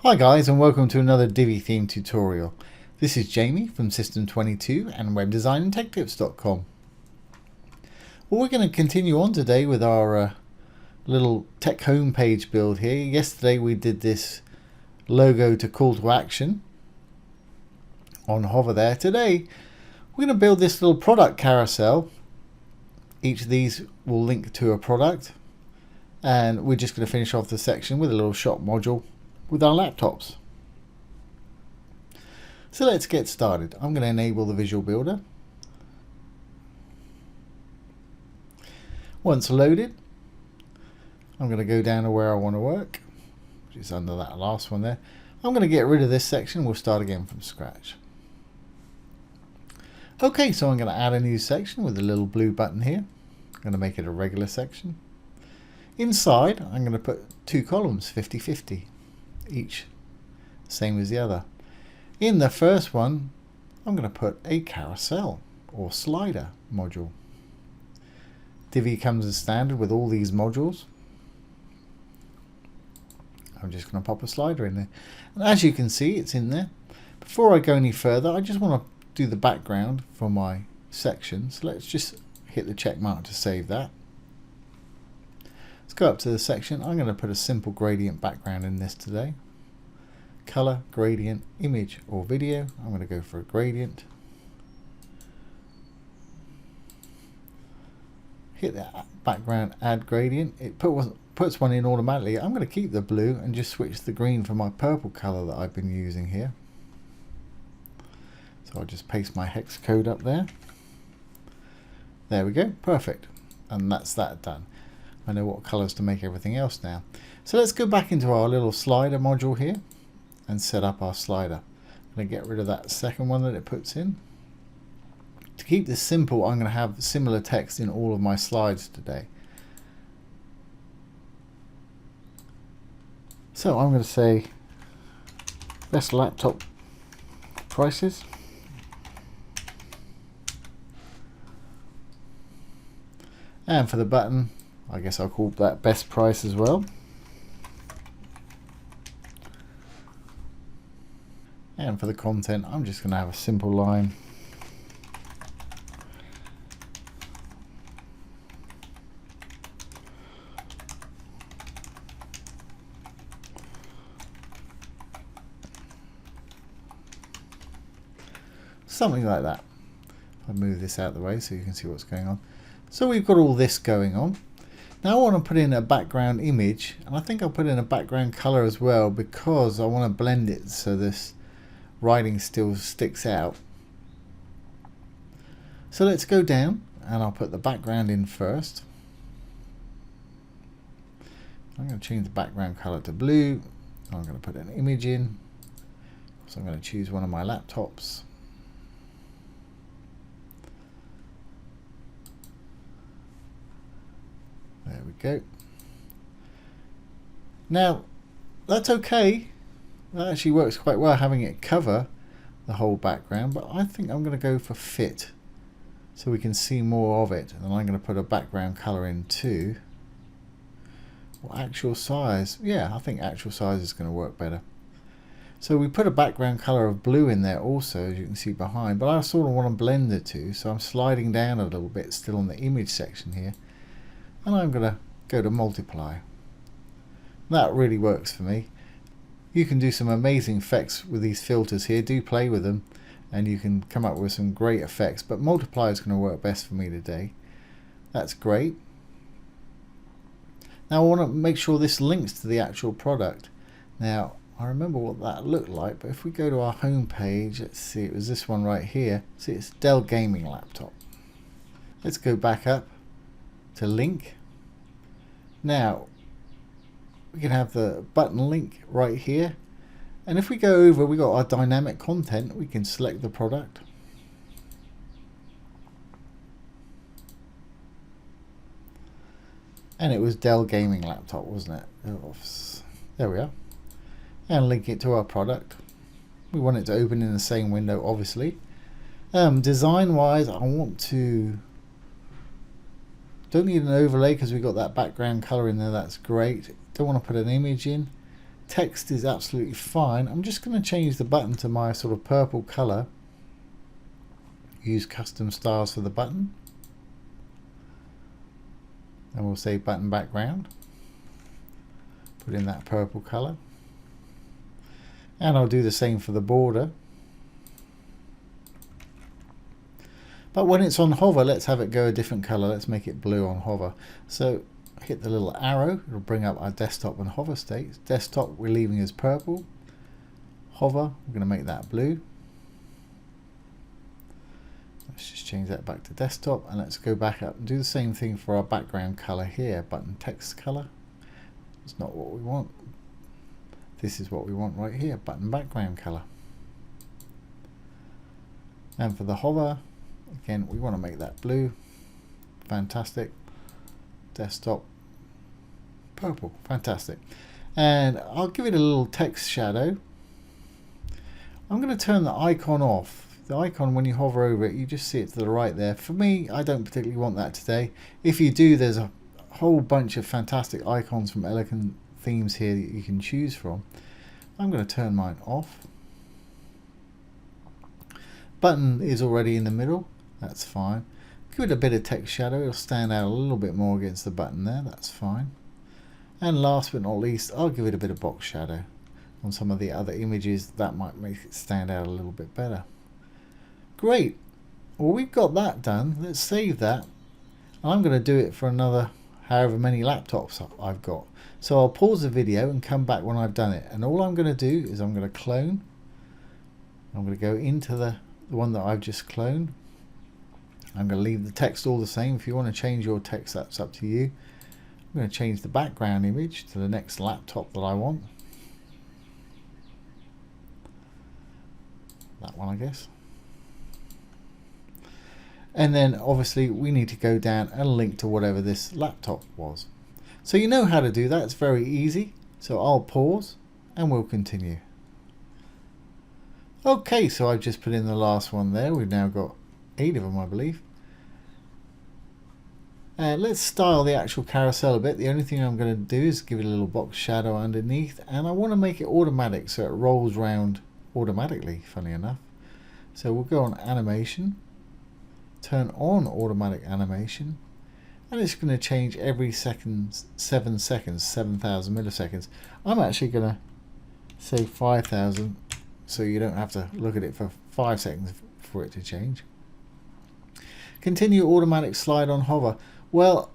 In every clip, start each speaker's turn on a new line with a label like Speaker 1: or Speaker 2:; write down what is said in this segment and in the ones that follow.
Speaker 1: Hi guys, and welcome to another Divi theme tutorial. This is Jamie from System22 and webdesignandtechtips.com. Well, we're going to continue on today with our little tech homepage build here. Yesterday we did this logo to call to action on hover there. Today we're going to build this little product carousel. Each of these will link to a product, and we're just going to finish off the section with a little shop module with our laptops. So let's get started. I'm going to enable the Visual Builder. Once loaded, I'm going to go down to where I want to work, which is under that last one there. I'm going to get rid of this section. We'll start again from scratch. Okay, so I'm going to add a new section with a little blue button here. I'm going to make it a regular section. Inside, I'm going to put two columns, 50-50. Each same as the other. In the first one, I'm going to put a carousel or slider module. Divi comes as standard with all these modules. I'm just going to pop a slider in there, and as you can see, it's in there. Before I go any further, I just want to do the background for my section, so let's just hit the check mark to save that. Let's go up to the section. I'm going to put a simple gradient background in this today. Color, gradient, image or video. I'm going to go for a gradient. Hit that background, add gradient. It puts one in automatically. I'm going to keep the blue and just switch the green for my purple color that I've been using here. So I'll just paste my hex code up there. There we go, perfect. And that's that done. I know what colors to make everything else now. So let's go back into our little slider module here and set up our slider. I'm going to get rid of that second one that it puts in. To keep this simple, I'm going to have similar text in all of my slides today. So I'm going to say best laptop prices. And for the button, I guess I'll call that best price as well. And for the content, I'm just going to have a simple line. Something like that. I'll move this out of the way so you can see what's going on. So we've got all this going on. Now I want to put in a background image, and I think I'll put in a background color as well, because I want to blend it so this writing still sticks out. So let's go down and I'll put the background in first. I'm going to change the background color to blue. I'm going to put an image in. So I'm going to choose one of my laptops. There we go. Now that's okay. That actually works quite well, having it cover the whole background, but I think I'm going to go for fit so we can see more of it. And then I'm going to put a background color in too. Well, actual size. Yeah, I think actual size is going to work better. So we put a background color of blue in there also, as you can see behind, but I sort of want to blend the two, so I'm sliding down a little bit still on the image section here, and I'm going to go to multiply. That really works for me. You can do some amazing effects with these filters here. Do play with them and you can come up with some great effects, but multiply is going to work best for me today. That's great. Now I want to make sure this links to the actual product. Now I remember what that looked like, but if we go to our home page, let's see, it was this one right here. See, it's Dell gaming laptop. Let's go back up to link. Now we can have the button link right here, and if we go over, we got our dynamic content. We can select the product, and it was Dell gaming laptop, wasn't it? There we are, and link it to our product. We want it to open in the same window, obviously. Design wise, I want to, don't need an overlay because we got that background color in there. That's great. Don't want to put an image in. Text is absolutely fine. I'm just going to change the button to my sort of purple color. Use custom styles for the button. And we'll say button background. Put in that purple color. And I'll do the same for the border. But when it's on hover, let's have it go a different color. Let's make it blue on hover. So hit the little arrow. It'll bring up our desktop and hover states. Desktop we're leaving as purple. Hover, we're going to make that blue. Let's just change that back to desktop, and let's go back up and do the same thing for our background color here. Button text color. It's not what we want. This is what we want right here. Button background color. And for the hover, again, we want to make that blue. Fantastic. Desktop purple. Fantastic. And I'll give it a little text shadow. I'm going to turn the icon off. The icon, when you hover over it, you just see it to the right there. For me, I don't particularly want that today. If you do, there's a whole bunch of fantastic icons from Elegant Themes here that you can choose from. I'm going to turn mine off. Button is already in the middle. That's fine. Give it a bit of text shadow. It'll stand out a little bit more against the button there. That's fine. And last but not least, I'll give it a bit of box shadow. On some of the other images, that might make it stand out a little bit better. Great. Well, we've got that done. Let's save that. I'm going to do it for another however many laptops I've got. So I'll pause the video and come back when I've done it. And all I'm going to do is I'm going to clone. I'm going to go into the one that I've just cloned. I'm going to leave the text all the same. If you want to change your text, that's up to you. I'm going to change the background image to the next laptop that I want. That one, I guess. And then obviously we need to go down and link to whatever this laptop was. So you know how to do that. It's very easy. So I'll pause and we'll continue. Okay, so I've just put in the last one there. We've now got 8 of them, I believe. Let's style the actual carousel a bit. The only thing I'm going to do is give it a little box shadow underneath, and I want to make it automatic so it rolls round automatically, funny enough. So we'll go on animation, turn on automatic animation, and it's going to change every second, 7 seconds, 7,000 milliseconds. I'm actually going to say 5,000 so you don't have to look at it for 5 seconds for it to change. Continue automatic slide on hover. Well,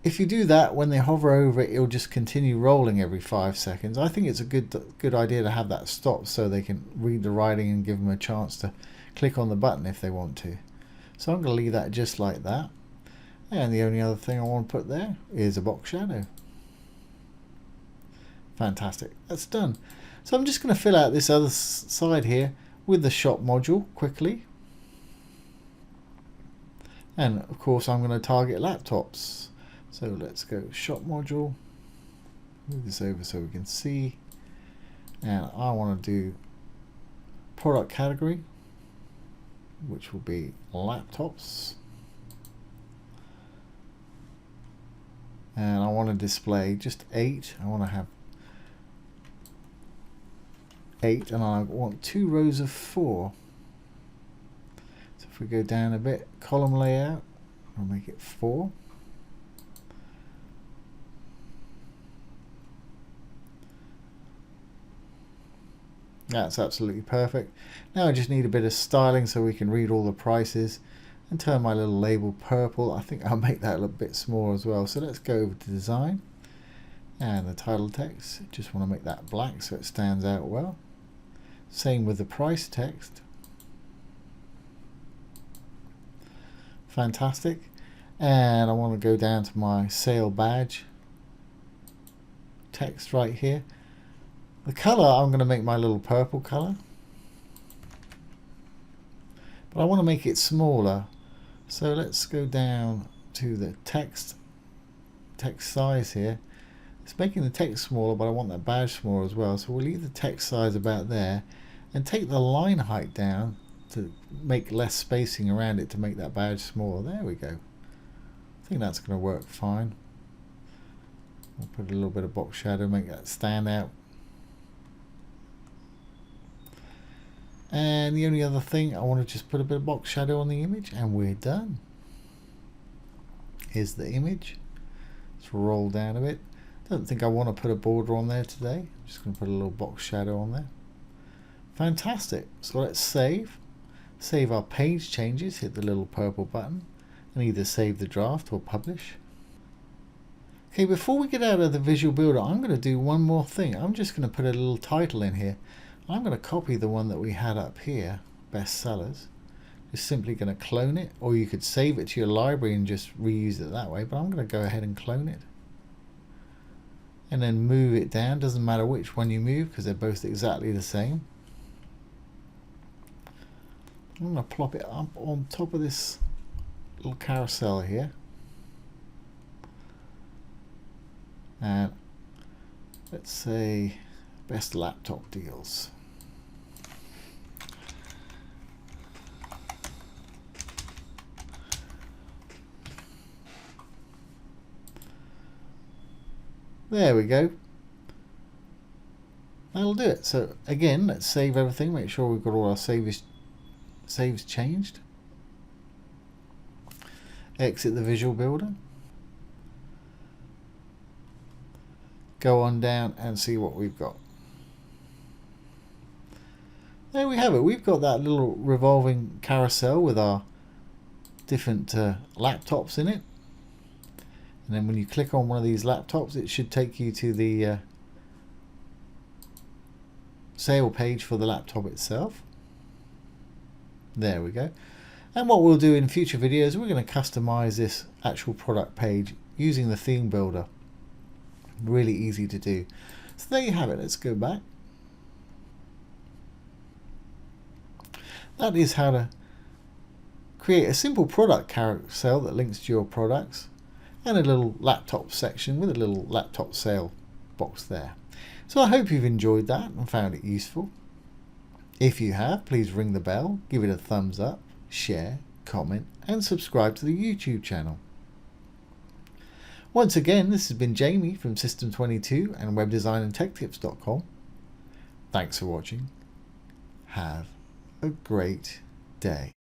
Speaker 1: if you do that, when they hover over it, it'll just continue rolling every 5 seconds. I think it's a good idea to have that stop so they can read the writing and give them a chance to click on the button if they want to. So I'm going to leave that just like that. And the only other thing I want to put there is a box shadow. Fantastic. That's done. So I'm just going to fill out this other side here with the shop module quickly. And of course I'm going to target laptops. So let's go shop module. Move this over so we can see. And I want to do product category, which will be laptops. And I want to display just 8. I want to have 8, and I want 2 rows of 4. So if we go down a bit, column layout, I'll make it 4. That's absolutely perfect. Now I just need a bit of styling so we can read all the prices and turn my little label purple. I think I'll make that a little bit smaller as well. So let's go over to design and the title text. Just want to make that black so it stands out well. Same with the price text. Fantastic. And I want to go down to my sale badge text right here. The color, I'm going to make my little purple color, but I want to make it smaller. So let's go down to the text size here. It's making the text smaller, but I want that badge smaller as well. So we'll leave the text size about there and take the line height down to make less spacing around it to make that badge smaller. There we go. I think that's going to work fine. I'll put a little bit of box shadow, make that stand out. And the only other thing, I want to just put a bit of box shadow on the image and we're done. Here's the image. Let's roll down a bit. Don't think I want to put a border on there today. I'm just going to put a little box shadow on there. Fantastic. So let's save. Save our page changes. Hit the little purple button and either save the draft or publish. Okay, before we get out of the Visual Builder, I'm going to do one more thing. I'm just going to put a little title in here. I'm going to copy the one that we had up here, bestsellers. Just simply going to clone it, or you could save it to your library and just reuse it that way, but I'm going to go ahead and clone it. And then move it down. Doesn't matter which one you move because they're both exactly the same. I'm going to plop it up on top of this little carousel here. And let's say best laptop deals. There we go. That'll do it. So again, let's save everything. Make sure we've got all our saves changed. Exit the Visual Builder. Go on down and see what we've got. There we have it. We've got that little revolving carousel with our different laptops in it. And then when you click on one of these laptops, it should take you to the sale page for the laptop itself. There we go. And what we'll do in future videos, we're going to customize this actual product page using the theme builder. Really easy to do. So there you have it. Let's go back. That is how to create a simple product carousel that links to your products, and a little laptop section with a little laptop sale box there. So I hope you've enjoyed that and found it useful. If you have, please ring the bell, give it a thumbs up, share, comment, and subscribe to the YouTube channel. Once again, this has been Jamie from System22 and webdesignandtechtips.com. Thanks for watching. Have a great day.